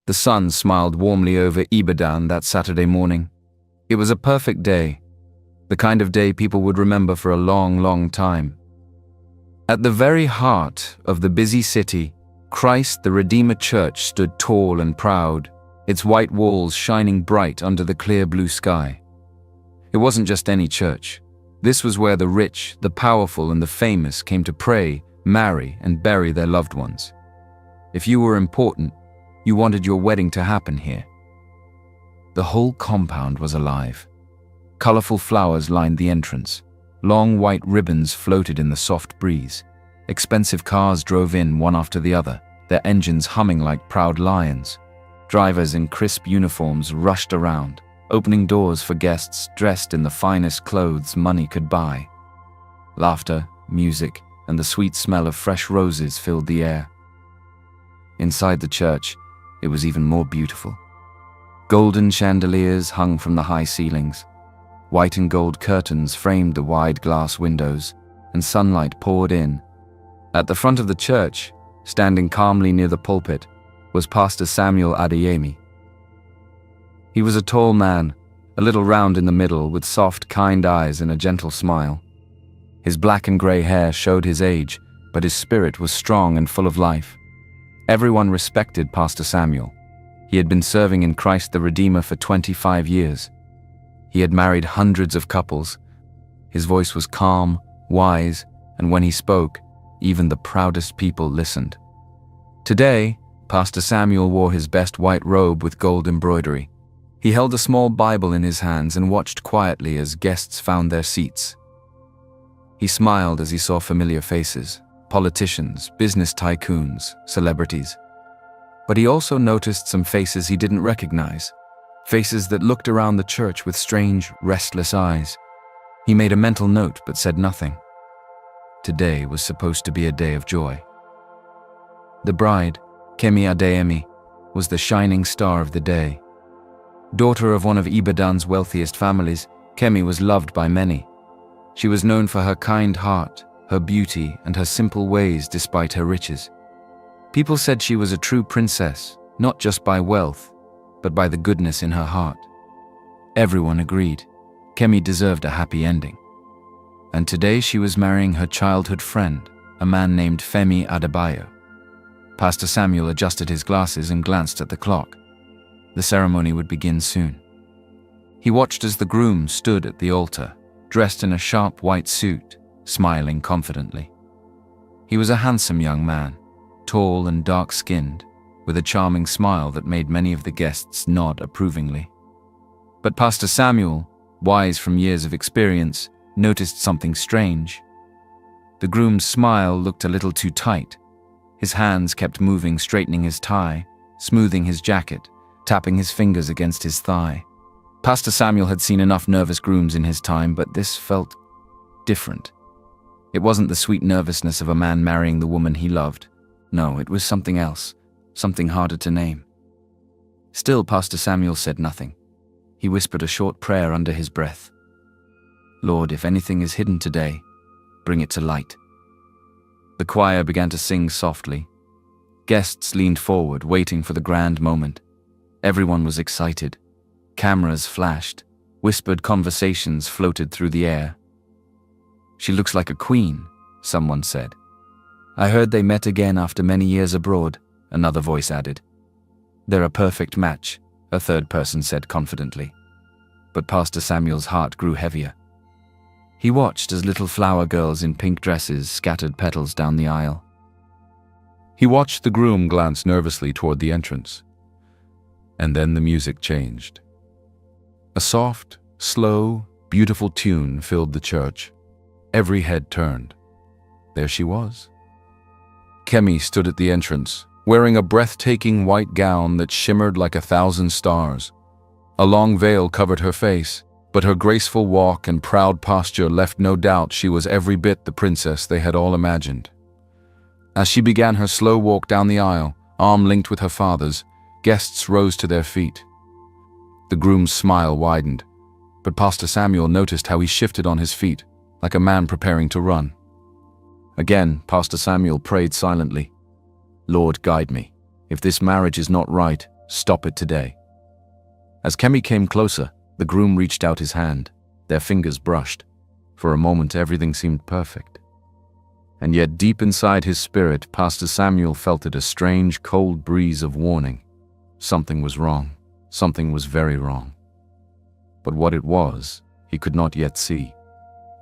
The sun smiled warmly over Ibadan that Saturday morning. It was a perfect day, the kind of day people would remember for a long, long time. At the very heart of the busy city, Christ the Redeemer Church stood tall and proud, its white walls shining bright under the clear blue sky. It wasn't just any church. This was where the rich, the powerful, and the famous came to pray, marry, and bury their loved ones. If you were important, you wanted your wedding to happen here. The whole compound was alive. Colorful flowers lined the entrance. Long white ribbons floated in the soft breeze. Expensive cars drove in one after the other, their engines humming like proud lions. Drivers in crisp uniforms rushed around, opening doors for guests dressed in the finest clothes money could buy. Laughter, music, and the sweet smell of fresh roses filled the air. Inside the church, it was even more beautiful. Golden chandeliers hung from the high ceilings. White and gold curtains framed the wide glass windows, and sunlight poured in. At the front of the church, standing calmly near the pulpit, was Pastor Samuel Adeyemi. He was a tall man, a little round in the middle, with soft, kind eyes and a gentle smile. His black and grey hair showed his age, but his spirit was strong and full of life. Everyone respected Pastor Samuel. He had been serving in Christ the Redeemer for 25 years. He had married hundreds of couples. His voice was calm, wise, and when he spoke, even the proudest people listened. Today, Pastor Samuel wore his best white robe with gold embroidery. He held a small Bible in his hands and watched quietly as guests found their seats. He smiled as he saw familiar faces, politicians, business tycoons, celebrities. But he also noticed some faces he didn't recognize, faces that looked around the church with strange, restless eyes. He made a mental note but said nothing. Today was supposed to be a day of joy. The bride, Kemi Adeyemi, was the shining star of the day. Daughter of one of Ibadan's wealthiest families, Kemi was loved by many. She was known for her kind heart, her beauty, and her simple ways despite her riches. People said she was a true princess, not just by wealth, but by the goodness in her heart. Everyone agreed. Kemi deserved a happy ending. And today she was marrying her childhood friend, a man named Femi Adebayo. Pastor Samuel adjusted his glasses and glanced at the clock. The ceremony would begin soon. He watched as the groom stood at the altar, dressed in a sharp white suit, smiling confidently. He was a handsome young man, tall and dark-skinned, with a charming smile that made many of the guests nod approvingly. But Pastor Samuel, wise from years of experience, noticed something strange. The groom's smile looked a little too tight. His hands kept moving, straightening his tie, smoothing his jacket, tapping his fingers against his thigh. Pastor Samuel had seen enough nervous grooms in his time, but this felt different. It wasn't the sweet nervousness of a man marrying the woman he loved. No, it was something else, something harder to name. Still, Pastor Samuel said nothing. He whispered a short prayer under his breath. Lord, if anything is hidden today, bring it to light. The choir began to sing softly. Guests leaned forward, waiting for the grand moment. Everyone was excited. Cameras flashed. Whispered conversations floated through the air. She looks like a queen, someone said. I heard they met again after many years abroad, another voice added. They're a perfect match, a third person said confidently. But Pastor Samuel's heart grew heavier. He watched as little flower girls in pink dresses scattered petals down the aisle. He watched the groom glance nervously toward the entrance. And then the music changed. A soft, slow, beautiful tune filled the church. Every head turned. There she was. Kemi stood at the entrance, wearing a breathtaking white gown that shimmered like 1,000 stars. A long veil covered her face, but her graceful walk and proud posture left no doubt she was every bit the princess they had all imagined. As she began her slow walk down the aisle, arm linked with her father's, guests rose to their feet. The groom's smile widened, but Pastor Samuel noticed how he shifted on his feet, like a man preparing to run. Again, Pastor Samuel prayed silently. Lord, guide me. If this marriage is not right, Stop it today." As Kemi came closer, the groom reached out his hand. Their fingers brushed. For a moment, everything seemed perfect. And yet, deep inside his spirit, Pastor Samuel felt it, a strange, cold breeze of warning. Something was wrong. Something was very wrong. But what it was, he could not yet see.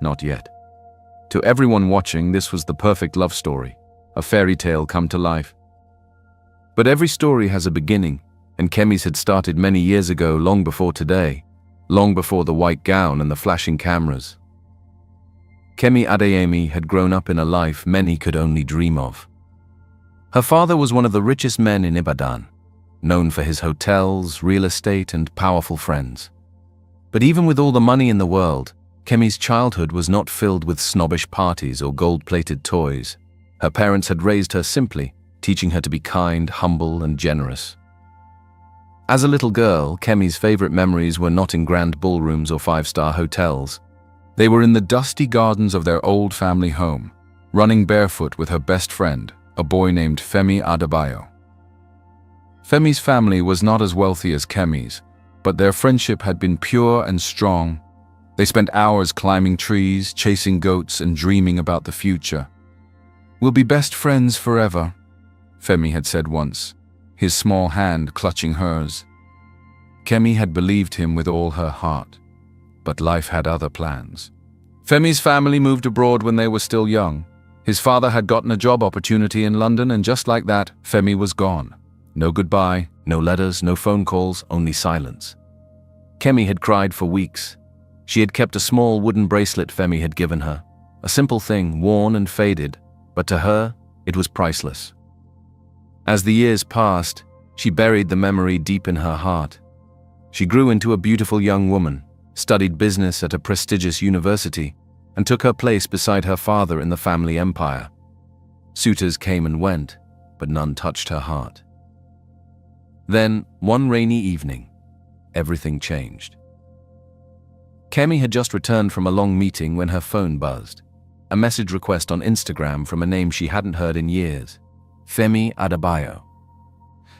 Not yet. To everyone watching, this was the perfect love story, a fairy tale come to life. But every story has a beginning, and Kemi's had started many years ago, long before today, long before the white gown and the flashing cameras. Kemi Adeyemi had grown up in a life many could only dream of. Her father was one of the richest men in Ibadan, known for his hotels, real estate, and powerful friends. But even with all the money in the world, Kemi's childhood was not filled with snobbish parties or gold-plated toys. Her parents had raised her simply, teaching her to be kind, humble, and generous. As a little girl, Kemi's favorite memories were not in grand ballrooms or five-star hotels. They were in the dusty gardens of their old family home, running barefoot with her best friend, a boy named Femi Adebayo. Femi's family was not as wealthy as Kemi's, but their friendship had been pure and strong. They spent hours climbing trees, chasing goats, and dreaming about the future. "We'll be best friends forever," Femi had said once, his small hand clutching hers. Kemi had believed him with all her heart, but life had other plans. Femi's family moved abroad when they were still young. His father had gotten a job opportunity in London, and just like that, Femi was gone. No goodbye, no letters, no phone calls, only silence. Kemi had cried for weeks. She had kept a small wooden bracelet Femi had given her, a simple thing, worn and faded, but to her, it was priceless. As the years passed, she buried the memory deep in her heart. She grew into a beautiful young woman, studied business at a prestigious university, and took her place beside her father in the family empire. Suitors came and went, but none touched her heart. Then, one rainy evening, everything changed. Kemi had just returned from a long meeting when her phone buzzed. A message request on Instagram from a name she hadn't heard in years. Femi Adebayo.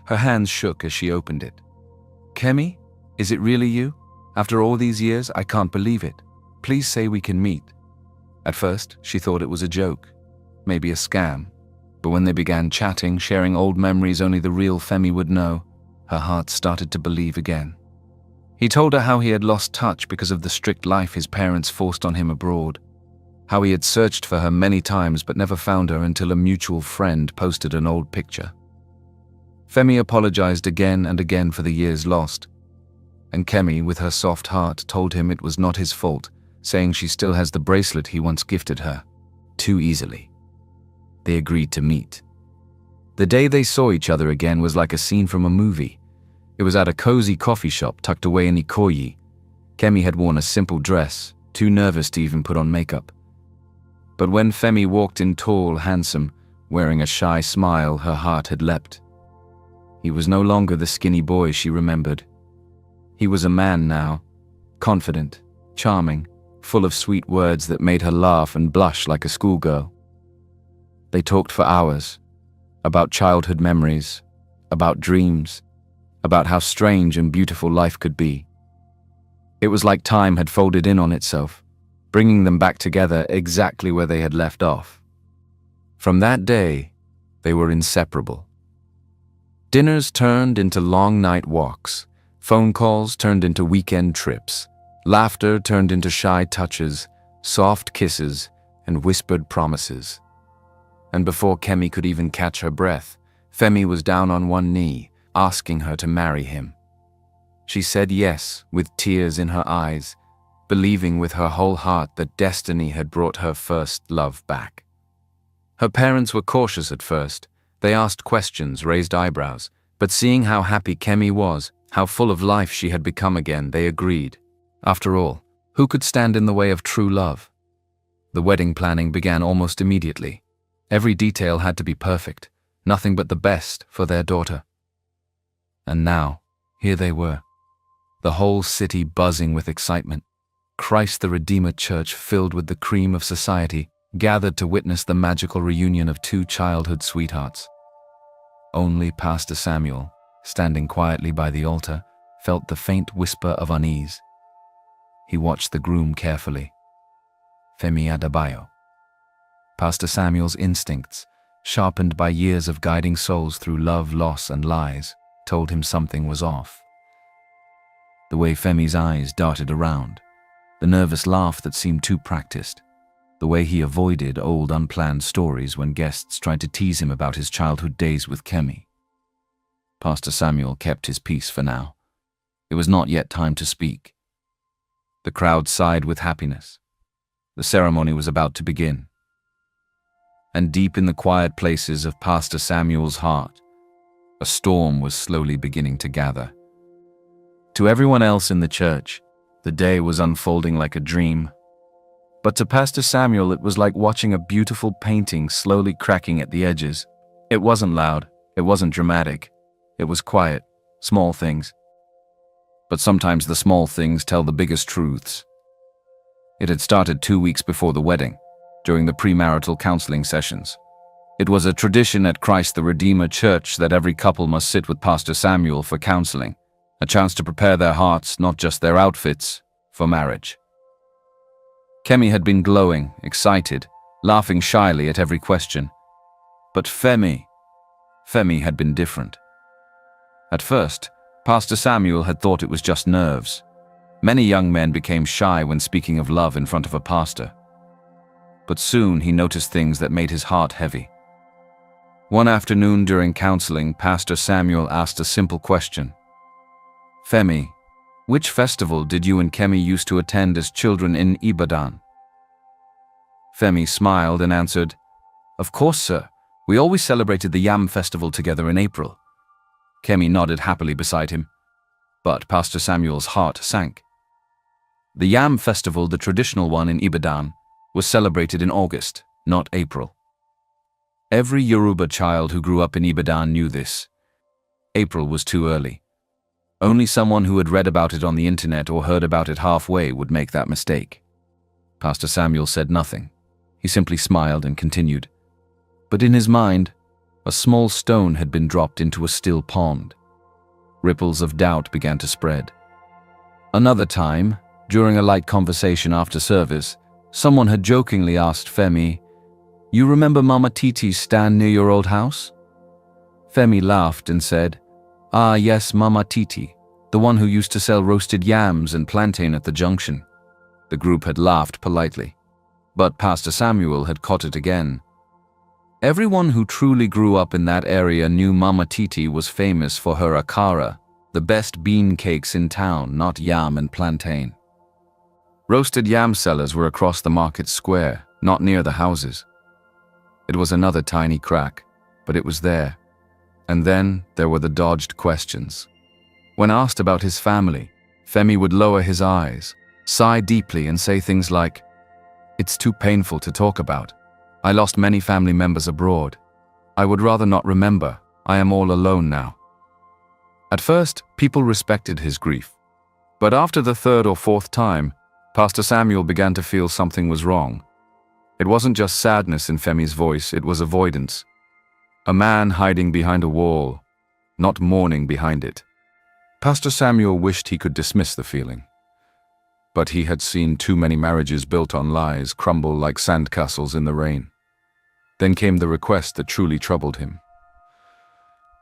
Her hands shook as she opened it. "Kemi, is it really you? After all these years, I can't believe it. Please say we can meet." At first, she thought it was a joke, maybe a scam. But when they began chatting, sharing old memories only the real Femi would know, her heart started to believe again. He told her how he had lost touch because of the strict life his parents forced on him abroad, how he had searched for her many times but never found her until a mutual friend posted an old picture. Femi apologized again and again for the years lost, and Kemi, with her soft heart, told him it was not his fault, saying she still has the bracelet he once gifted her, too easily. They agreed to meet. The day they saw each other again was like a scene from a movie. It was at a cozy coffee shop tucked away in Ikoyi. Kemi had worn a simple dress, too nervous to even put on makeup. But when Femi walked in tall, handsome, wearing a shy smile, her heart had leapt. He was no longer the skinny boy she remembered. He was a man now, confident, charming, full of sweet words that made her laugh and blush like a schoolgirl. They talked for hours, about childhood memories, about dreams, about how strange and beautiful life could be. It was like time had folded in on itself, bringing them back together exactly where they had left off. From that day, they were inseparable. Dinners turned into long night walks, phone calls turned into weekend trips, laughter turned into shy touches, soft kisses, and whispered promises. And before Kemi could even catch her breath, Femi was down on one knee, asking her to marry him. She said yes, with tears in her eyes, believing with her whole heart that destiny had brought her first love back. Her parents were cautious at first. They asked questions, raised eyebrows, but seeing how happy Kemi was, how full of life she had become again, they agreed. After all, who could stand in the way of true love? The wedding planning began almost immediately. Every detail had to be perfect, nothing but the best for their daughter. And now, here they were, the whole city buzzing with excitement. Christ the Redeemer Church filled with the cream of society, gathered to witness the magical reunion of two childhood sweethearts. Only Pastor Samuel, standing quietly by the altar, felt the faint whisper of unease. He watched the groom carefully. Femi Adebayo. Pastor Samuel's instincts, sharpened by years of guiding souls through love, loss, and lies, told him something was off. The way Femi's eyes darted around, the nervous laugh that seemed too practiced, the way he avoided old unplanned stories when guests tried to tease him about his childhood days with Kemi. Pastor Samuel kept his peace for now. It was not yet time to speak. The crowd sighed with happiness. The ceremony was about to begin. And deep in the quiet places of Pastor Samuel's heart, a storm was slowly beginning to gather. To everyone else in the church, the day was unfolding like a dream. But to Pastor Samuel, it was like watching a beautiful painting slowly cracking at the edges. It wasn't loud, it wasn't dramatic. It was quiet, small things. But sometimes the small things tell the biggest truths. It had started 2 weeks before the wedding, during the premarital counseling sessions. It was a tradition at Christ the Redeemer Church that every couple must sit with Pastor Samuel for counseling, a chance to prepare their hearts, not just their outfits, for marriage. Kemi had been glowing, excited, laughing shyly at every question. But Femi had been different. At first, Pastor Samuel had thought it was just nerves. Many young men became shy when speaking of love in front of a pastor. But soon he noticed things that made his heart heavy. One afternoon during counseling, Pastor Samuel asked a simple question. Femi, which festival did you and Kemi used to attend as children in Ibadan? Femi smiled and answered, Of course, sir. We always celebrated the Yam festival together in April. Kemi nodded happily beside him, but Pastor Samuel's heart sank. The Yam festival, the traditional one in Ibadan, was celebrated in August, not April. Every Yoruba child who grew up in Ibadan knew this. April was too early. Only someone who had read about it on the internet or heard about it halfway would make that mistake. Pastor Samuel said nothing. He simply smiled and continued. But in his mind, a small stone had been dropped into a still pond. Ripples of doubt began to spread. Another time, during a light conversation after service, someone had jokingly asked Femi, You remember Mama Titi's stand near your old house? Femi laughed and said, Ah yes, Mama Titi, the one who used to sell roasted yams and plantain at the junction. The group had laughed politely, but Pastor Samuel had caught it again. Everyone who truly grew up in that area knew Mama Titi was famous for her akara, the best bean cakes in town, not yam and plantain. Roasted yam sellers were across the market square, not near the houses. It was another tiny crack, but it was there. And then there were the dodged questions. When asked about his family, Femi would lower his eyes, sigh deeply and say things like, It's too painful to talk about. I lost many family members abroad. I would rather not remember. I am all alone now. At first, people respected his grief. But after the third or fourth time, Pastor Samuel began to feel something was wrong. It wasn't just sadness in Femi's voice, it was avoidance. A man hiding behind a wall, not mourning behind it. Pastor Samuel wished he could dismiss the feeling. But he had seen too many marriages built on lies crumble like sandcastles in the rain. Then came the request that truly troubled him.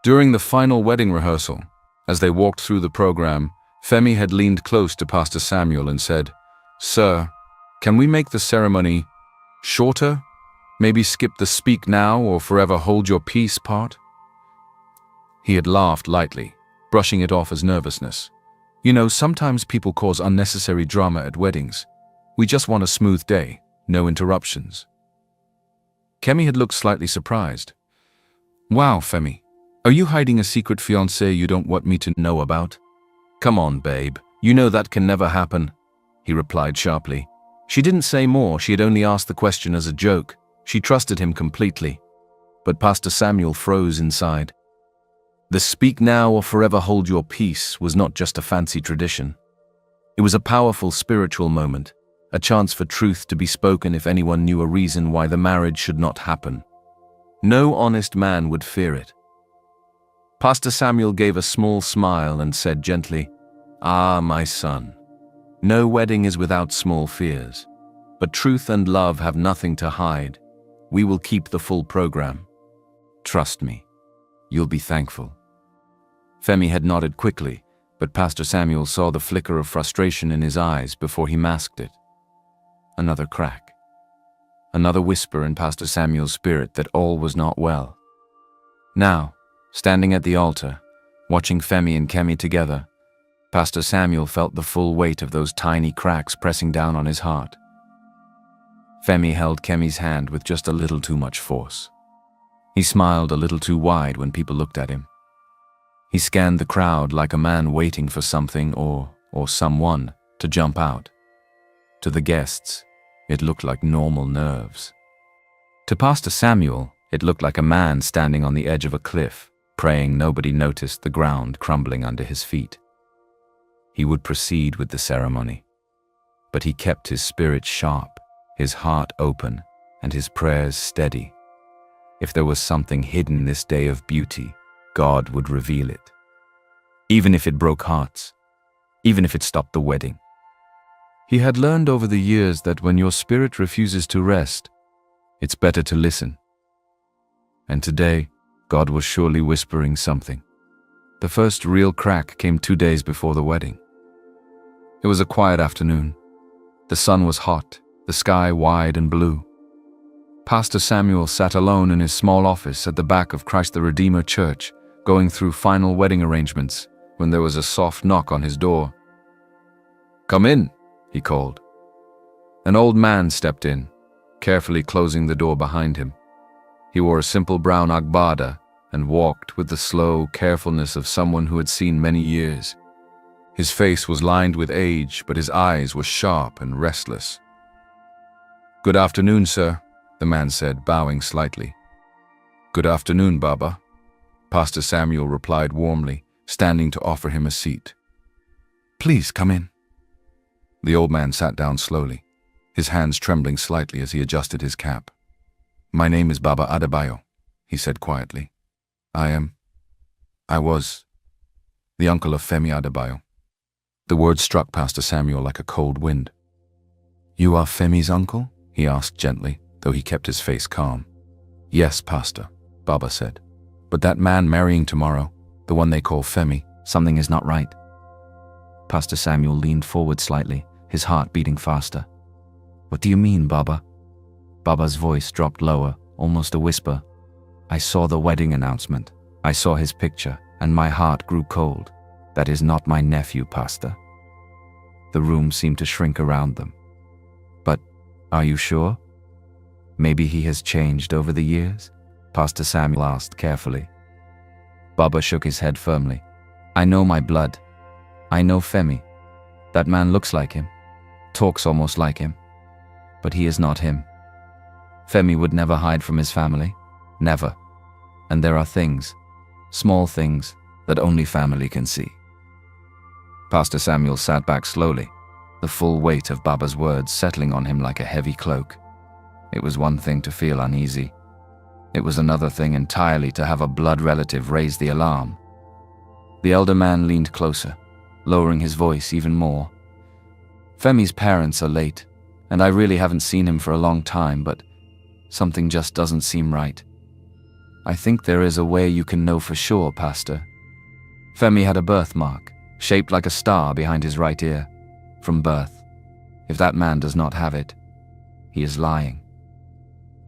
During the final wedding rehearsal, as they walked through the program, Femi had leaned close to Pastor Samuel and said, Sir, can we make the ceremony shorter? Maybe skip the speak now or forever hold your peace part? He had laughed lightly, brushing it off as nervousness. You know, sometimes people cause unnecessary drama at weddings. We just want a smooth day, no interruptions. Kemi had looked slightly surprised. Wow, Femi, are you hiding a secret fiancé you don't want me to know about? Come on, babe, you know that can never happen, he replied sharply. She didn't say more, she had only asked the question as a joke. She trusted him completely. But Pastor Samuel froze inside. The speak now or forever hold your peace was not just a fancy tradition. It was a powerful spiritual moment, a chance for truth to be spoken if anyone knew a reason why the marriage should not happen. No honest man would fear it. Pastor Samuel gave a small smile and said gently, "Ah, my son, no wedding is without small fears, but truth and love have nothing to hide. We will keep the full program. Trust me, you'll be thankful." Femi had nodded quickly, but Pastor Samuel saw the flicker of frustration in his eyes before he masked it. Another crack. Another whisper in Pastor Samuel's spirit that all was not well. Now, standing at the altar, watching Femi and Kemi together, Pastor Samuel felt the full weight of those tiny cracks pressing down on his heart. Femi held Kemi's hand with just a little too much force. He smiled a little too wide when people looked at him. He scanned the crowd like a man waiting for something or someone to jump out. To the guests, it looked like normal nerves. To Pastor Samuel, it looked like a man standing on the edge of a cliff, praying nobody noticed the ground crumbling under his feet. He would proceed with the ceremony, but he kept his spirit sharp, his heart open, and his prayers steady. If there was something hidden this day of beauty, God would reveal it. Even if it broke hearts, even if it stopped the wedding. He had learned over the years that when your spirit refuses to rest, it's better to listen. And today, God was surely whispering something. The first real crack came 2 days before the wedding. It was a quiet afternoon. The sun was hot, the sky wide and blue. Pastor Samuel sat alone in his small office at the back of Christ the Redeemer Church, going through final wedding arrangements, when there was a soft knock on his door. "Come in," he called. An old man stepped in, carefully closing the door behind him. He wore a simple brown agbada and walked with the slow carefulness of someone who had seen many years. His face was lined with age, but his eyes were sharp and restless. "Good afternoon, sir," the man said, bowing slightly. "Good afternoon, Baba," Pastor Samuel replied warmly, standing to offer him a seat. "Please come in." The old man sat down slowly, his hands trembling slightly as he adjusted his cap. "My name is Baba Adebayo," he said quietly. I was the uncle of Femi Adebayo." The words struck Pastor Samuel like a cold wind. "You are Femi's uncle?" he asked gently, though he kept his face calm. "Yes, Pastor," Baba said. "But that man marrying tomorrow, the one they call Femi, something is not right." Pastor Samuel leaned forward slightly, his heart beating faster. "What do you mean, Baba?" Baba's voice dropped lower, almost a whisper. "I saw the wedding announcement. I saw his picture, and my heart grew cold. That is not my nephew, Pastor." The room seemed to shrink around them. "But are you sure? Maybe he has changed over the years?" Pastor Samuel asked carefully. Baba shook his head firmly. "I know my blood. I know Femi. That man looks like him, talks almost like him. But he is not him. Femi would never hide from his family. Never. And there are things, small things, that only family can see." Pastor Samuel sat back slowly, the full weight of Baba's words settling on him like a heavy cloak. It was one thing to feel uneasy. It was another thing entirely to have a blood relative raise the alarm. The elder man leaned closer, lowering his voice even more. "Femi's parents are late, and I really haven't seen him for a long time, but something just doesn't seem right. I think there is a way you can know for sure, Pastor. Femi had a birthmark, shaped like a star behind his right ear, from birth. If that man does not have it, he is lying."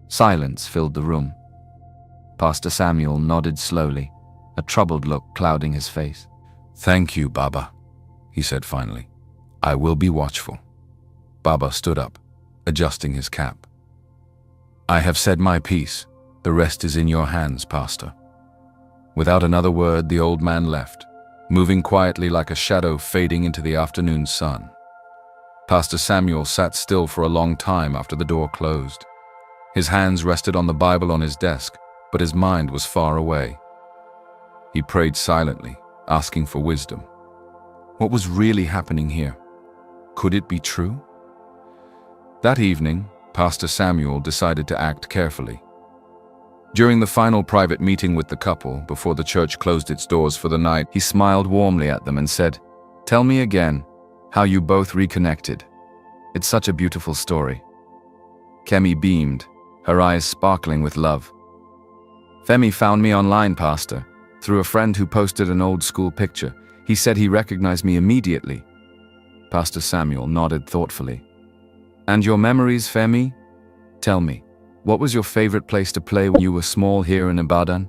Silence filled the room. Pastor Samuel nodded slowly, a troubled look clouding his face. "Thank you, Baba," he said finally. "I will be watchful." Baba stood up, adjusting his cap. "I have said my piece. The rest is in your hands, Pastor." Without another word, the old man left, moving quietly like a shadow fading into the afternoon sun. Pastor Samuel sat still for a long time after the door closed. His hands rested on the Bible on his desk, but his mind was far away. He prayed silently, asking for wisdom. What was really happening here? Could it be true? That evening, Pastor Samuel decided to act carefully. During the final private meeting with the couple, before the church closed its doors for the night, he smiled warmly at them and said, "Tell me again how you both reconnected. It's such a beautiful story." Kemi beamed, her eyes sparkling with love. "Femi found me online, Pastor, through a friend who posted an old school picture. He said he recognized me immediately." Pastor Samuel nodded thoughtfully. "And your memories, Femi? Tell me, what was your favorite place to play when you were small here in Ibadan?"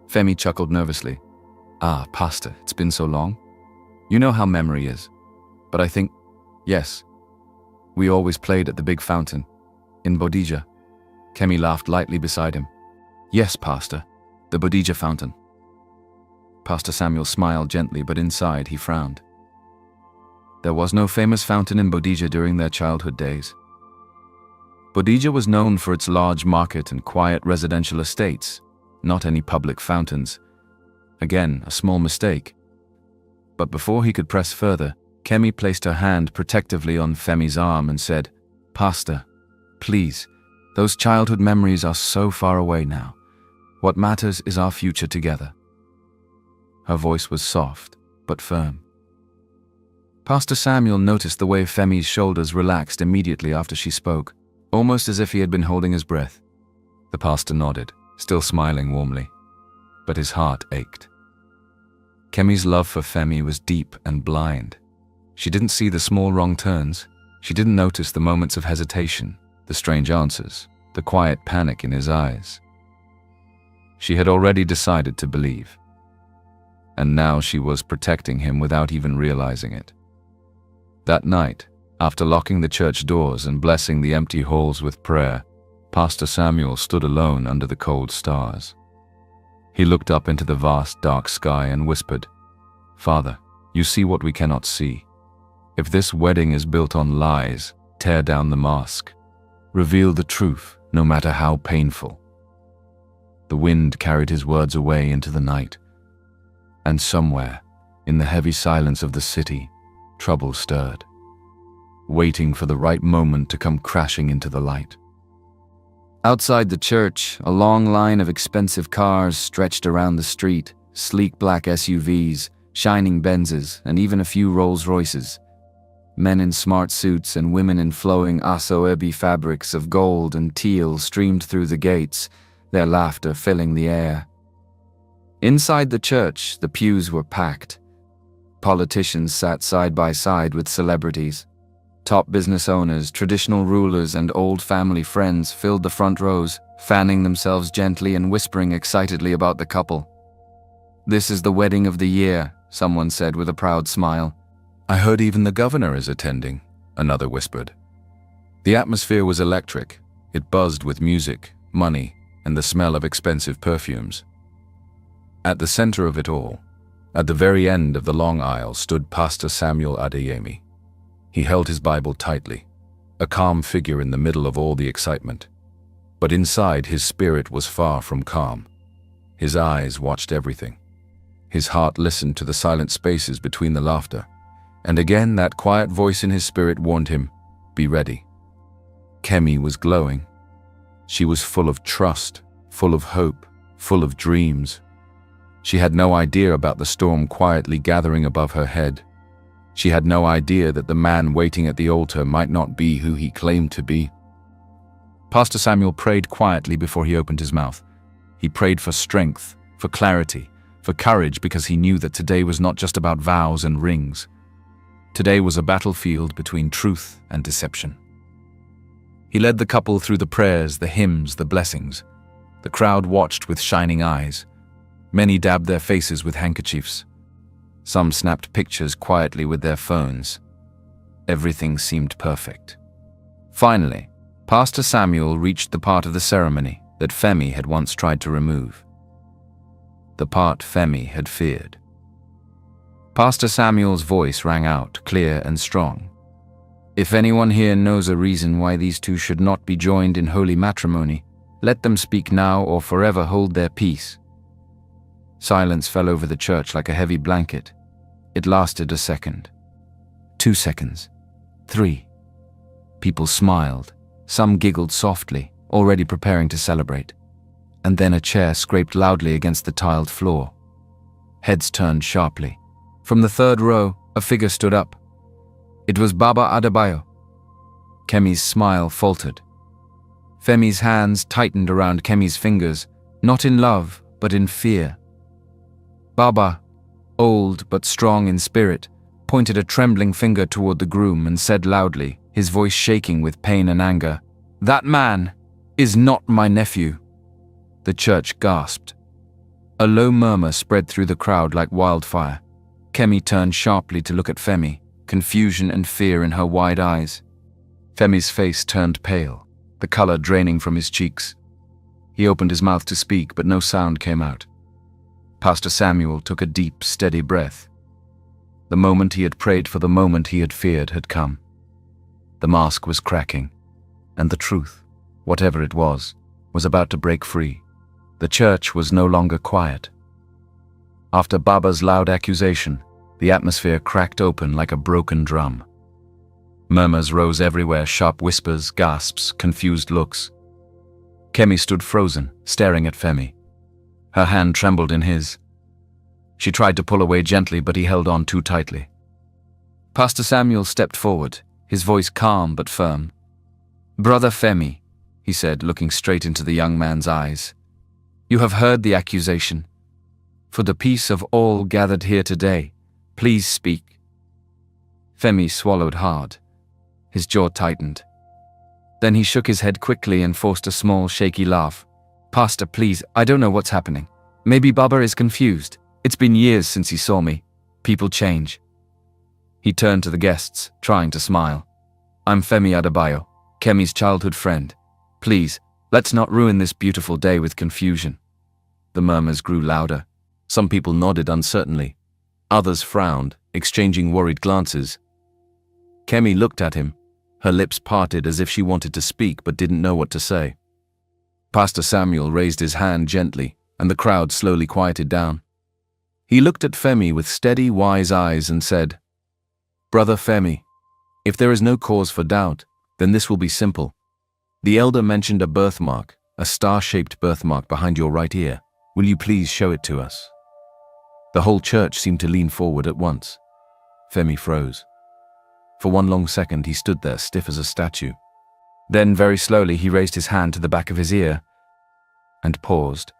Femi chuckled nervously. "Ah, Pastor, it's been so long. You know how memory is. But I think, yes, we always played at the big fountain, in Bodija." Kemi laughed lightly beside him. "Yes, Pastor, the Bodija fountain." Pastor Samuel smiled gently, but inside he frowned. There was no famous fountain in Bodija during their childhood days. Bodija was known for its large market and quiet residential estates, not any public fountains. Again, a small mistake. But before he could press further, Kemi placed her hand protectively on Femi's arm and said, "Pastor, please, those childhood memories are so far away now. What matters is our future together." Her voice was soft, but firm. Pastor Samuel noticed the way Femi's shoulders relaxed immediately after she spoke, almost as if he had been holding his breath. The pastor nodded, still smiling warmly, but his heart ached. Kemi's love for Femi was deep and blind. She didn't see the small wrong turns. She didn't notice the moments of hesitation, the strange answers, the quiet panic in his eyes. She had already decided to believe. And now she was protecting him without even realizing it. That night, after locking the church doors and blessing the empty halls with prayer, Pastor Samuel stood alone under the cold stars. He looked up into the vast dark sky and whispered, "Father, you see what we cannot see. If this wedding is built on lies, tear down the mask. Reveal the truth, no matter how painful." The wind carried his words away into the night. And somewhere, in the heavy silence of the city, trouble stirred, waiting for the right moment to come crashing into the light. Outside the church, a long line of expensive cars stretched around the street, sleek black SUVs, shining Benzes, and even a few Rolls-Royces. Men in smart suits and women in flowing aso-ebi fabrics of gold and teal streamed through the gates, their laughter filling the air. Inside the church, the pews were packed. Politicians sat side by side with celebrities. Top business owners, traditional rulers, and old family friends filled the front rows, fanning themselves gently and whispering excitedly about the couple. "This is the wedding of the year," someone said with a proud smile. "I heard even the governor is attending," another whispered. The atmosphere was electric. It buzzed with music, money, and the smell of expensive perfumes. At the center of it all, at the very end of the long aisle, stood Pastor Samuel Adeyemi. He held his Bible tightly, a calm figure in the middle of all the excitement. But inside, his spirit was far from calm. His eyes watched everything. His heart listened to the silent spaces between the laughter. And again, that quiet voice in his spirit warned him, "Be ready." Kemi was glowing. She was full of trust, full of hope, full of dreams. She had no idea about the storm quietly gathering above her head. She had no idea that the man waiting at the altar might not be who he claimed to be. Pastor Samuel prayed quietly before he opened his mouth. He prayed for strength, for clarity, for courage, because he knew that today was not just about vows and rings. Today was a battlefield between truth and deception. He led the couple through the prayers, the hymns, the blessings. The crowd watched with shining eyes. Many dabbed their faces with handkerchiefs. Some snapped pictures quietly with their phones. Everything seemed perfect. Finally, Pastor Samuel reached the part of the ceremony that Femi had once tried to remove. The part Femi had feared. Pastor Samuel's voice rang out, clear and strong. "If anyone here knows a reason why these two should not be joined in holy matrimony, let them speak now or forever hold their peace." Silence fell over the church like a heavy blanket. It lasted a second. 2 seconds. 3. People smiled. Some giggled softly, already preparing to celebrate. and then a chair scraped loudly against the tiled floor. Heads turned sharply. From the third row, a figure stood up. It was Baba Adebayo. Kemi's smile faltered. Femi's hands tightened around Kemi's fingers, not in love, but in fear. Baba, old but strong in spirit, pointed a trembling finger toward the groom and said loudly, his voice shaking with pain and anger, "That man is not my nephew." The church gasped. A low murmur spread through the crowd like wildfire. Kemi turned sharply to look at Femi, confusion and fear in her wide eyes. Femi's face turned pale, the color draining from his cheeks. He opened his mouth to speak, but no sound came out. Pastor Samuel took a deep, steady breath. The moment he had prayed for, the moment he had feared, had come. The mask was cracking, and the truth, whatever it was about to break free. The church was no longer quiet. After Baba's loud accusation, the atmosphere cracked open like a broken drum. Murmurs rose everywhere, sharp whispers, gasps, confused looks. Kemi stood frozen, staring at Femi. Her hand trembled in his. She tried to pull away gently, but he held on too tightly. Pastor Samuel stepped forward, his voice calm but firm. "Brother Femi," he said, looking straight into the young man's eyes, "you have heard the accusation. For the peace of all gathered here today, please speak." Femi swallowed hard. His jaw tightened. Then he shook his head quickly and forced a small, shaky laugh. "Pastor, please, I don't know what's happening. Maybe Baba is confused. It's been years since he saw me. People change." He turned to the guests, trying to smile. "I'm Femi Adebayo, Kemi's childhood friend. Please, let's not ruin this beautiful day with confusion." The murmurs grew louder. Some people nodded uncertainly. Others frowned, exchanging worried glances. Kemi looked at him, her lips parted as if she wanted to speak but didn't know what to say. Pastor Samuel raised his hand gently, and the crowd slowly quieted down. He looked at Femi with steady, wise eyes and said, "Brother Femi, if there is no cause for doubt, then this will be simple. The elder mentioned a birthmark, a star-shaped birthmark behind your right ear. Will you please show it to us?" The whole church seemed to lean forward at once. Femi froze. For one long second he stood there, stiff as a statue. Then, very slowly, he raised his hand to the back of his ear and paused.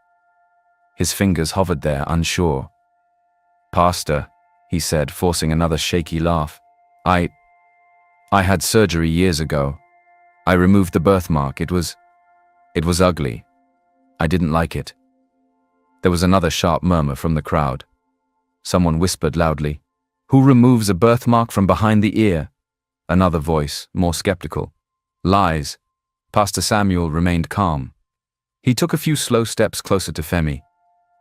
His fingers hovered there, unsure. "Pastor," he said, forcing another shaky laugh, I had surgery years ago. I removed the birthmark. It was ugly. I didn't like it." There was another sharp murmur from the crowd. Someone whispered loudly, "Who removes a birthmark from behind the ear?" Another voice, more skeptical, "Lies." Pastor Samuel remained calm. He took a few slow steps closer to Femi.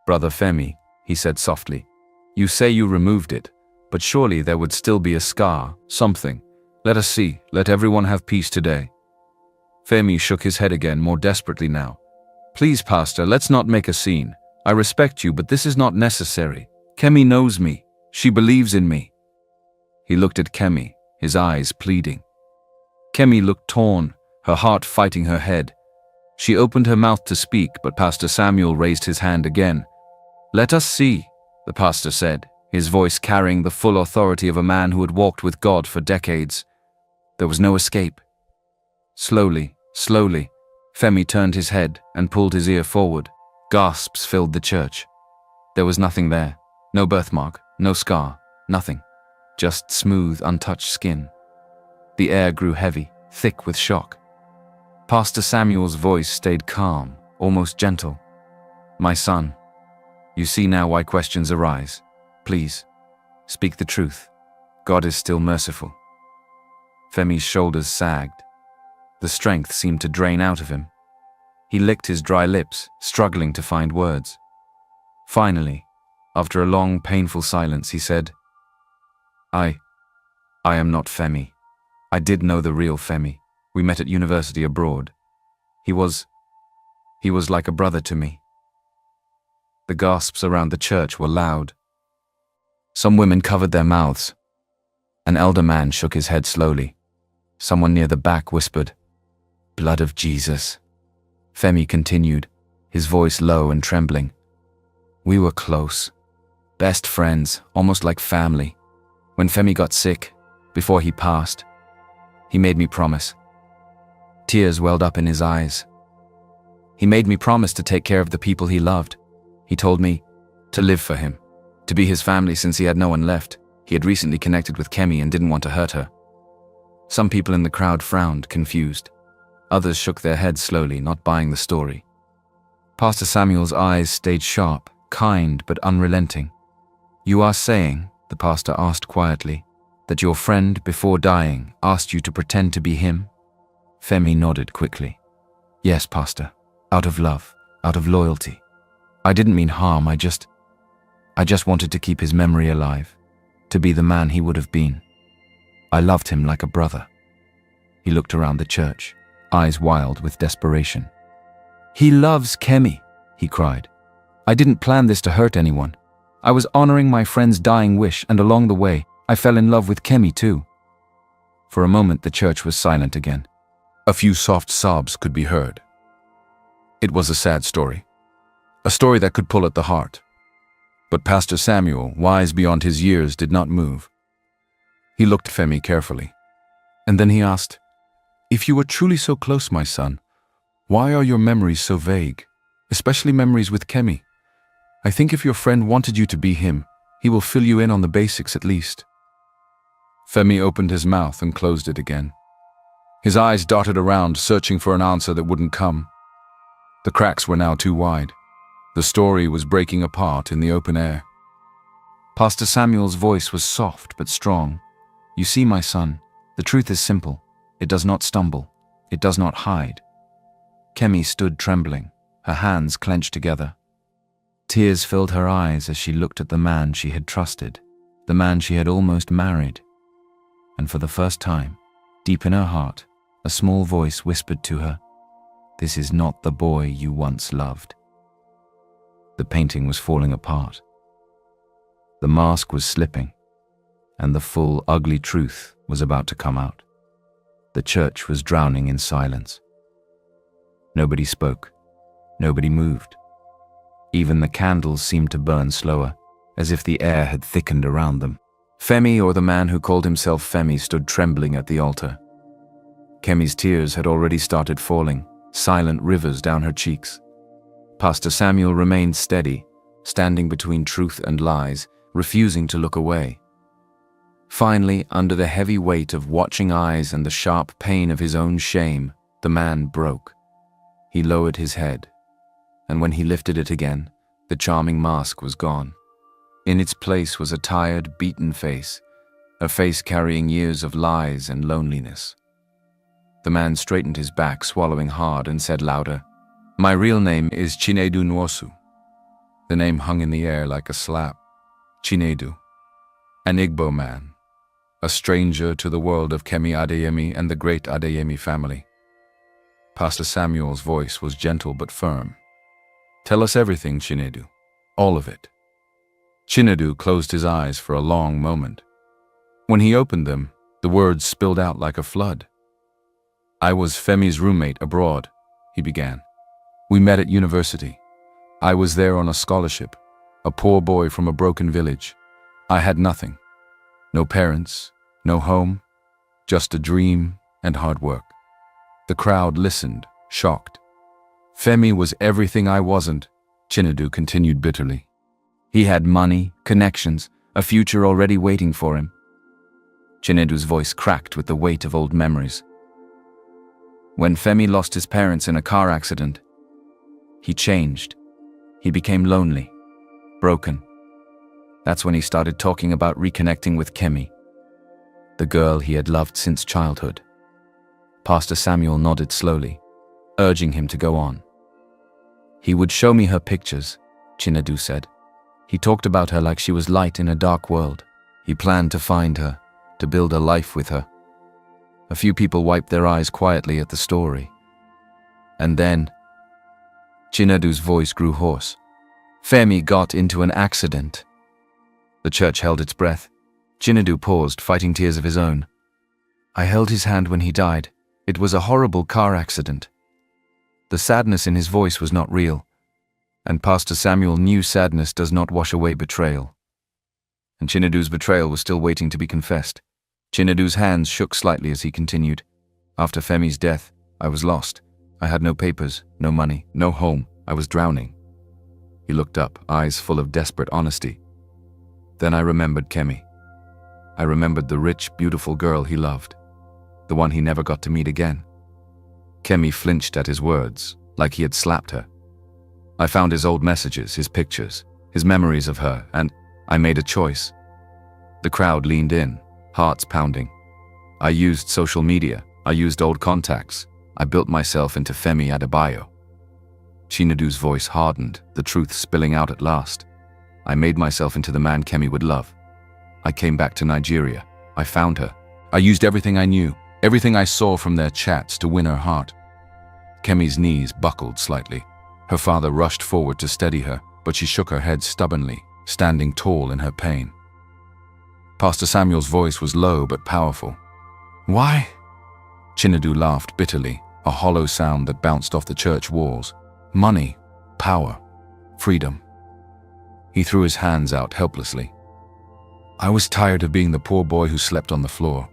"Brother Femi," he said softly, "you say you removed it, but surely there would still be a scar, something. Let us see, let everyone have peace today." Femi shook his head again, more desperately now. "Please, Pastor, let's not make a scene. I respect you, but this is not necessary. Kemi knows me. She believes in me." He looked at Kemi, his eyes pleading. Kemi looked torn, her heart fighting her head. She opened her mouth to speak, but Pastor Samuel raised his hand again. "Let us see," the pastor said, his voice carrying the full authority of a man who had walked with God for decades. There was no escape. Slowly, Femi turned his head and pulled his ear forward. Gasps filled the church. There was nothing there. No birthmark, no scar, nothing. Just smooth, untouched skin. The air grew heavy, thick with shock. Pastor Samuel's voice stayed calm, almost gentle. "My son, you see now why questions arise. Please, speak the truth. God is still merciful." Femi's shoulders sagged. The strength seemed to drain out of him. He licked his dry lips, struggling to find words. Finally, after a long, painful silence, he said, I am not Femi. I did know the real Femi. We met at university abroad. He was like a brother to me." The gasps around the church were loud. Some women covered their mouths. An elder man shook his head slowly. Someone near the back whispered, "Blood of Jesus." Femi continued, his voice low and trembling. We were close. Best friends, almost like family. When Femi got sick, before he passed, he made me promise. Tears welled up in his eyes. He made me promise to take care of the people he loved. He told me to live for him, to be his family since he had no one left. He had recently connected with Kemi and didn't want to hurt her. Some people in the crowd frowned, confused. Others shook their heads slowly, not buying the story. Pastor Samuel's eyes stayed sharp, kind but unrelenting. You are saying, the pastor asked quietly, that your friend, before dying, asked you to pretend to be him? Femi nodded quickly. Yes, Pastor. Out of love, out of loyalty. I didn't mean harm, I just wanted to keep his memory alive, to be the man he would have been. I loved him like a brother. He looked around the church, eyes wild with desperation. He loves Kemi, he cried. I didn't plan this to hurt anyone. I was honoring my friend's dying wish, and along the way, I fell in love with Kemi too. For a moment, the church was silent again. A few soft sobs could be heard. It was a sad story. A story that could pull at the heart. But Pastor Samuel, wise beyond his years, did not move. He looked at Femi carefully. And then he asked, If you were truly so close, my son, why are your memories so vague? Especially memories with Kemi. I think if your friend wanted you to be him, he will fill you in on the basics at least. Femi opened his mouth and closed it again. His eyes darted around, searching for an answer that wouldn't come. The cracks were now too wide. The story was breaking apart in the open air. Pastor Samuel's voice was soft but strong. You see, my son, the truth is simple. It does not stumble. It does not hide. Kemi stood trembling, her hands clenched together. Tears filled her eyes as she looked at the man she had trusted, the man she had almost married. And for the first time, deep in her heart, a small voice whispered to her, This is not the boy you once loved. The painting was falling apart. The mask was slipping, and the full, ugly truth was about to come out. The church was drowning in silence. Nobody spoke. Nobody moved. Even the candles seemed to burn slower, as if the air had thickened around them. Femi, or the man who called himself Femi, stood trembling at the altar. Kemi's tears had already started falling, silent rivers down her cheeks. Pastor Samuel remained steady, standing between truth and lies, refusing to look away. Finally, under the heavy weight of watching eyes and the sharp pain of his own shame, the man broke. He lowered his head, and when he lifted it again, the charming mask was gone. In its place was a tired, beaten face, a face carrying years of lies and loneliness. The man straightened his back, swallowing hard, and said louder, My real name is Chinedu Nwosu. The name hung in the air like a slap. Chinedu, an Igbo man, a stranger to the world of Kemi Adeyemi and the great Adeyemi family. Pastor Samuel's voice was gentle but firm. Tell us everything, Chinedu. All of it. Chinedu closed his eyes for a long moment. When he opened them, the words spilled out like a flood. I was Femi's roommate abroad, he began. We met at university. I was there on a scholarship, a poor boy from a broken village. I had nothing. No parents, no home, just a dream and hard work. The crowd listened, shocked. Femi was everything I wasn't, Chinedu continued bitterly. He had money, connections, a future already waiting for him. Chinedu's voice cracked with the weight of old memories. When Femi lost his parents in a car accident, he changed. He became lonely, broken. That's when he started talking about reconnecting with Kemi, the girl he had loved since childhood. Pastor Samuel nodded slowly, urging him to go on. He would show me her pictures, Chinedu said. He talked about her like she was light in a dark world. He planned to find her, to build a life with her. A few people wiped their eyes quietly at the story. And then, Chinedu's voice grew hoarse. Femi got into an accident. The church held its breath. Chinedu paused, fighting tears of his own. I held his hand when he died. It was a horrible car accident. The sadness in his voice was not real. And Pastor Samuel knew sadness does not wash away betrayal. And Chinedu's betrayal was still waiting to be confessed. Chinedu's hands shook slightly as he continued. After Femi's death, I was lost. I had no papers, no money, no home. I was drowning. He looked up, eyes full of desperate honesty. Then I remembered Kemi. I remembered the rich, beautiful girl he loved, the one he never got to meet again. Kemi flinched at his words, like he had slapped her. I found his old messages, his pictures, his memories of her, and I made a choice. The crowd leaned in, hearts pounding. I used social media. I used old contacts. I built myself into Femi Adebayo. Chinedu's voice hardened, the truth spilling out at last. I made myself into the man Kemi would love. I came back to Nigeria. I found her. I used everything I knew, everything I saw from their chats to win her heart. Kemi's knees buckled slightly. Her father rushed forward to steady her, but she shook her head stubbornly, standing tall in her pain. Pastor Samuel's voice was low but powerful. Why? Chinedu laughed bitterly, a hollow sound that bounced off the church walls. Money, power, freedom. He threw his hands out helplessly. I was tired of being the poor boy who slept on the floor.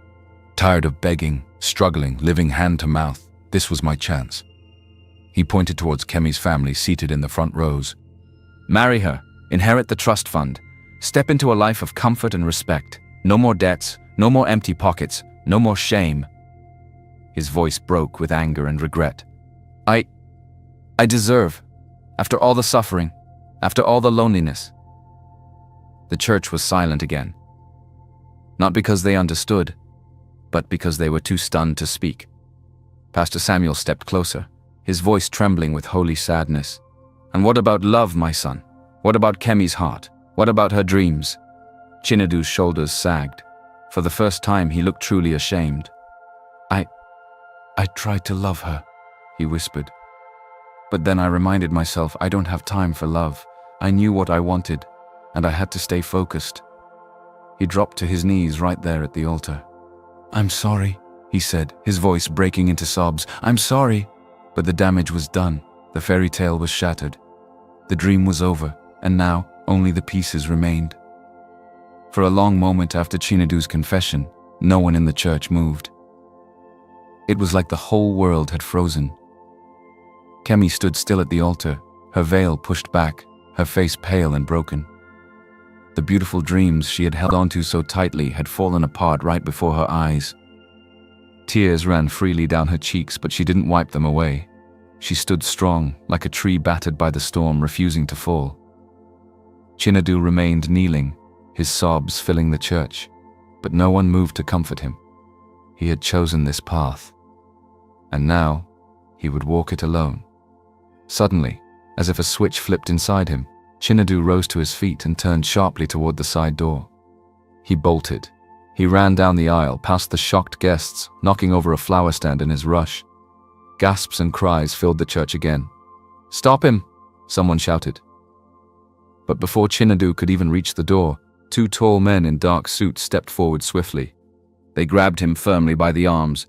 Tired of begging, struggling, living hand to mouth. This was my chance. He pointed towards Kemi's family seated in the front rows. Marry her, inherit the trust fund, step into a life of comfort and respect. No more debts, no more empty pockets, no more shame. His voice broke with anger and regret. I deserve, after all the suffering, after all the loneliness. The church was silent again. Not because they understood, but because they were too stunned to speak. Pastor Samuel stepped closer, his voice trembling with holy sadness. And what about love, my son? What about Kemi's heart? What about her dreams? Chinedu's shoulders sagged. For the first time, he looked truly ashamed. I tried to love her, he whispered. But then I reminded myself I don't have time for love. I knew what I wanted, and I had to stay focused. He dropped to his knees right there at the altar. I'm sorry, he said, his voice breaking into sobs. I'm sorry. But the damage was done. The fairy tale was shattered. The dream was over, and now only the pieces remained. For a long moment after Chinedu's confession, no one in the church moved. It was like the whole world had frozen. Kemi stood still at the altar, her veil pushed back, her face pale and broken. The beautiful dreams she had held onto so tightly had fallen apart right before her eyes. Tears ran freely down her cheeks, but she didn't wipe them away. She stood strong, like a tree battered by the storm, refusing to fall. Chinedu remained kneeling, his sobs filling the church, but no one moved to comfort him. He had chosen this path, and now he would walk it alone. Suddenly, as if a switch flipped inside him, Chinedu rose to his feet and turned sharply toward the side door. He bolted. He ran down the aisle, past the shocked guests, knocking over a flower stand in his rush. Gasps and cries filled the church again. Stop him! Someone shouted. But before Chinedu could even reach the door, two tall men in dark suits stepped forward swiftly. They grabbed him firmly by the arms.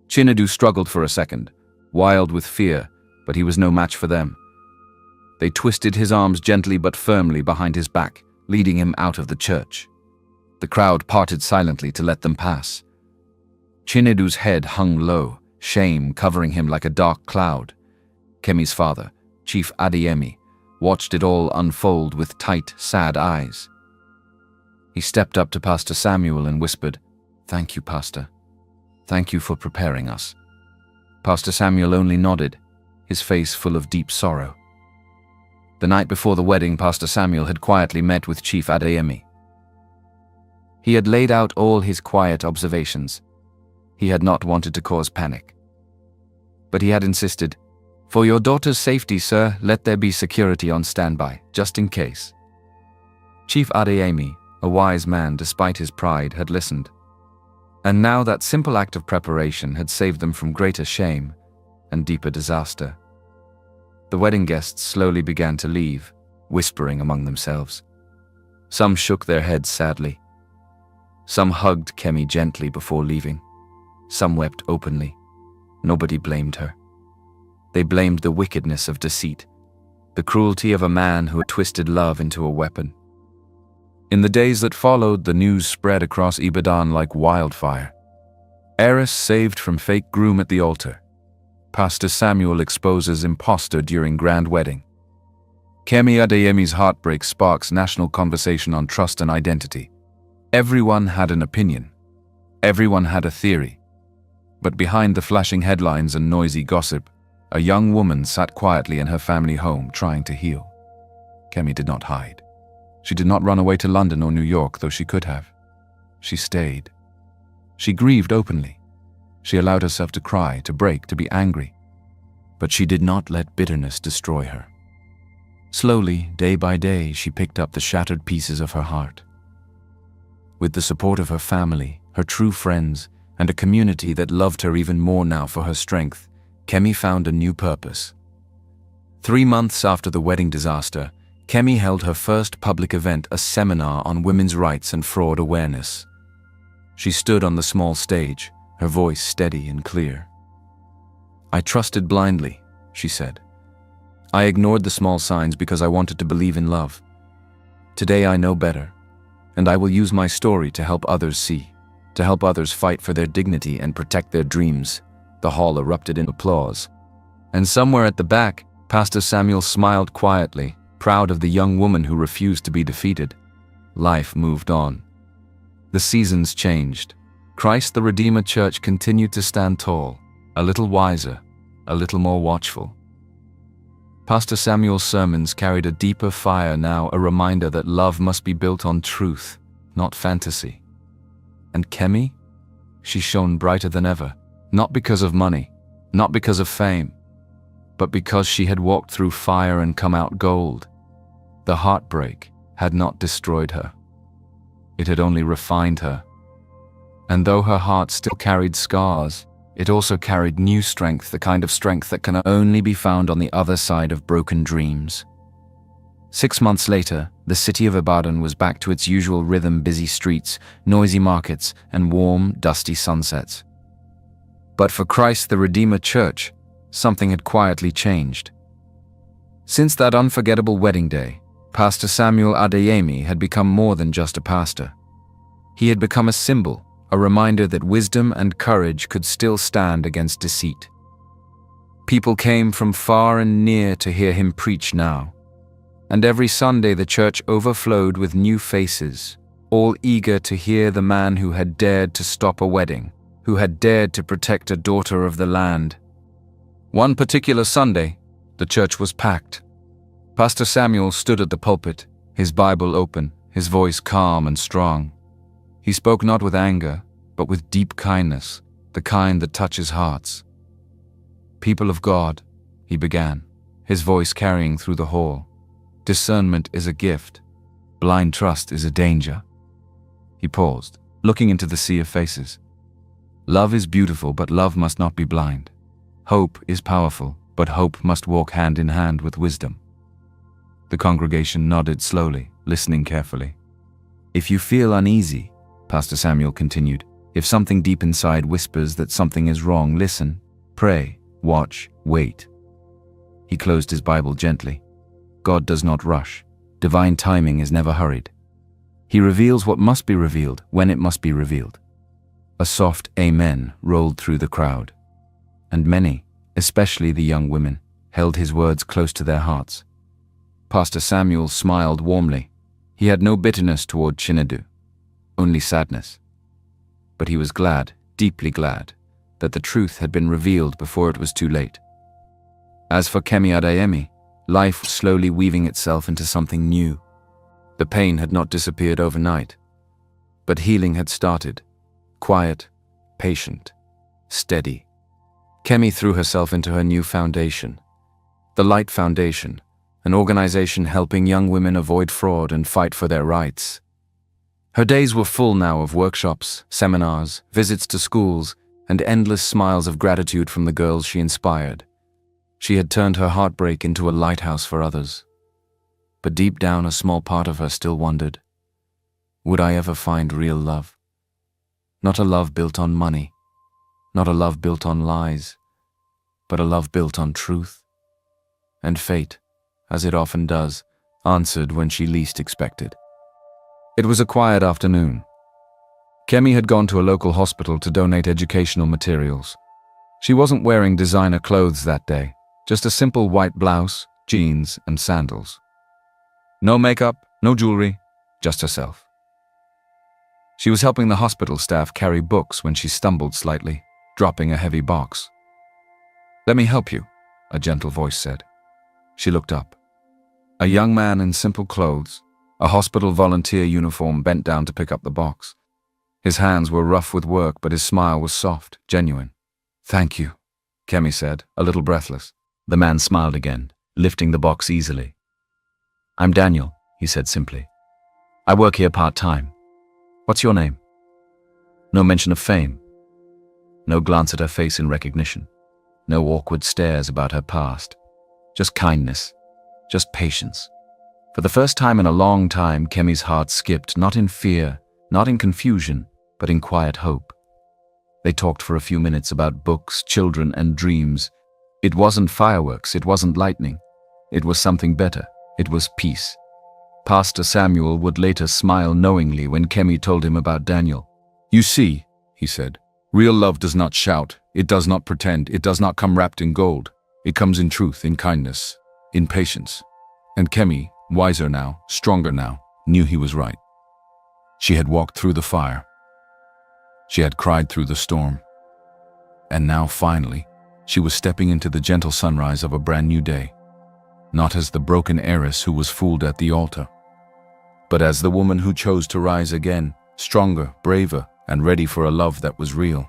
Chinedu struggled for a second, wild with fear, but he was no match for them. They twisted his arms gently but firmly behind his back, leading him out of the church. The crowd parted silently to let them pass. Chinedu's head hung low, shame covering him like a dark cloud. Kemi's father, Chief Adeyemi, watched it all unfold with tight, sad eyes. He stepped up to Pastor Samuel and whispered, Thank you, Pastor. Thank you for preparing us. Pastor Samuel only nodded, his face full of deep sorrow. The night before the wedding, Pastor Samuel had quietly met with Chief Adeyemi. He had laid out all his quiet observations. He had not wanted to cause panic. But he had insisted, For your daughter's safety, sir, let there be security on standby, just in case. Chief Adeyemi, a wise man despite his pride, had listened. And now that simple act of preparation had saved them from greater shame and deeper disaster. The wedding guests slowly began to leave, whispering among themselves. Some shook their heads sadly. Some hugged Kemi gently before leaving. Some wept openly. Nobody blamed her. They blamed the wickedness of deceit. the cruelty of a man who had twisted love into a weapon. In the days that followed, the news spread across Ibadan like wildfire. Heiress saved from fake groom at the altar. Pastor Samuel exposes impostor during grand wedding. Kemi Adeyemi's heartbreak sparks national conversation on trust and identity. Everyone had an opinion. Everyone had a theory. But behind the flashing headlines and noisy gossip, a young woman sat quietly in her family home trying to heal. Kemi did not hide. She did not run away to London or New York, though she could have. She stayed. She grieved openly. She allowed herself to cry, to break, to be angry. But she did not let bitterness destroy her. Slowly, day by day, she picked up the shattered pieces of her heart. With the support of her family, her true friends, and a community that loved her even more now for her strength, Kemi found a new purpose. 3 months after the wedding disaster, Kemi held her first public event, a seminar on women's rights and fraud awareness. She stood on the small stage, her voice steady and clear. "I trusted blindly," she said. "I ignored the small signs because I wanted to believe in love. Today I know better, and I will use my story to help others see, to help others fight for their dignity and protect their dreams." The hall erupted in applause. And somewhere at the back, Pastor Samuel smiled quietly, proud of the young woman who refused to be defeated. Life moved on. The seasons changed. Christ the Redeemer Church continued to stand tall, a little wiser, a little more watchful. Pastor Samuel's sermons carried a deeper fire now, a reminder that love must be built on truth, not fantasy. And Kemi? She shone brighter than ever, not because of money, not because of fame, but because she had walked through fire and come out gold. The heartbreak had not destroyed her. It had only refined her. And though her heart still carried scars, it also carried new strength, the kind of strength that can only be found on the other side of broken dreams. 6 months later, the city of Ibadan was back to its usual rhythm: busy streets, noisy markets, and warm, dusty sunsets. But for Christ the Redeemer Church, something had quietly changed. Since that unforgettable wedding day, Pastor Samuel Adeyemi had become more than just a pastor. He had become a symbol, a reminder that wisdom and courage could still stand against deceit. People came from far and near to hear him preach now. And every Sunday the church overflowed with new faces, all eager to hear the man who had dared to stop a wedding, who had dared to protect a daughter of the land. One particular Sunday, the church was packed. Pastor Samuel stood at the pulpit, his Bible open, his voice calm and strong. He spoke not with anger, but with deep kindness, the kind that touches hearts. "People of God," he began, his voice carrying through the hall, "discernment is a gift. Blind trust is a danger." He paused, looking into the sea of faces. "Love is beautiful, but love must not be blind. Hope is powerful, but hope must walk hand in hand with wisdom." The congregation nodded slowly, listening carefully. "If you feel uneasy," Pastor Samuel continued, "if something deep inside whispers that something is wrong, listen, pray, watch, wait." He closed his Bible gently. God does not rush. Divine timing is never hurried. He reveals what must be revealed when it must be revealed. A soft amen rolled through the crowd, and many, especially the young women, held his words close to their hearts. Pastor Samuel smiled warmly. He had no bitterness toward Chinedu, only sadness. But he was glad, deeply glad, that the truth had been revealed before it was too late. As for Kemi Adeyemi, life was slowly weaving itself into something new. The pain had not disappeared overnight, but healing had started, quiet, patient, steady. Kemi threw herself into her new foundation, the Light Foundation, an organization helping young women avoid fraud and fight for their rights. Her days were full now of workshops, seminars, visits to schools, and endless smiles of gratitude from the girls she inspired. She had turned her heartbreak into a lighthouse for others. But deep down, a small part of her still wondered, would I ever find real love? Not a love built on money, not a love built on lies, but a love built on truth and fate as it often does, answered when she least expected. It was a quiet afternoon. Kemi had gone to a local hospital to donate educational materials. She wasn't wearing designer clothes that day, just a simple white blouse, jeans, and sandals. No makeup, no jewelry, just herself. She was helping the hospital staff carry books when she stumbled slightly, dropping a heavy box. "Let me help you," a gentle voice said. She looked up. A young man in simple clothes, a hospital volunteer uniform, bent down to pick up the box. His hands were rough with work, but his smile was soft, genuine. "Thank you," Kemi said, a little breathless. The man smiled again, lifting the box easily. "I'm Daniel," he said simply. "I work here part-time. What's your name?" No mention of fame. No glance at her face in recognition. No awkward stares about her past. Just kindness. Just patience. For the first time in a long time, Kemi's heart skipped, not in fear, not in confusion, but in quiet hope. They talked for a few minutes about books, children, and dreams. It wasn't fireworks, it wasn't lightning. It was something better. It was peace. Pastor Samuel would later smile knowingly when Kemi told him about Daniel. "You see," he said, "real love does not shout, it does not pretend, it does not come wrapped in gold. It comes in truth, in kindness, in patience." And Kemi, wiser now, stronger now, knew he was right. She had walked through the fire. She had cried through the storm. And now, finally, she was stepping into the gentle sunrise of a brand new day. Not as the broken heiress who was fooled at the altar, but as the woman who chose to rise again, stronger, braver, and ready for a love that was real.